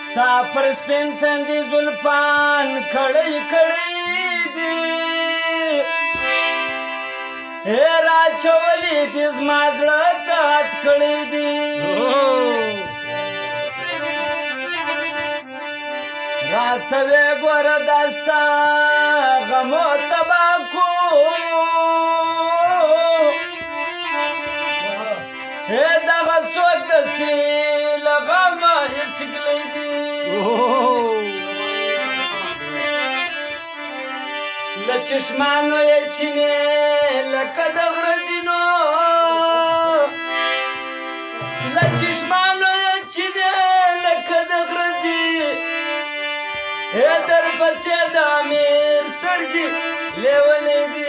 ستا پر سپین تندي زلفان کړی کړی دي راچولي دي زما زړه تات کړی دي راڅوې ګوره دا ستا غمو تباکو دغه څوک داسې له غمه یې څکلی دي له چشمانو یې چینې لکه د غره ځینو له چشمانو یې چینې لکه د غره ځي در پسې د امیر سترګې لیونی دي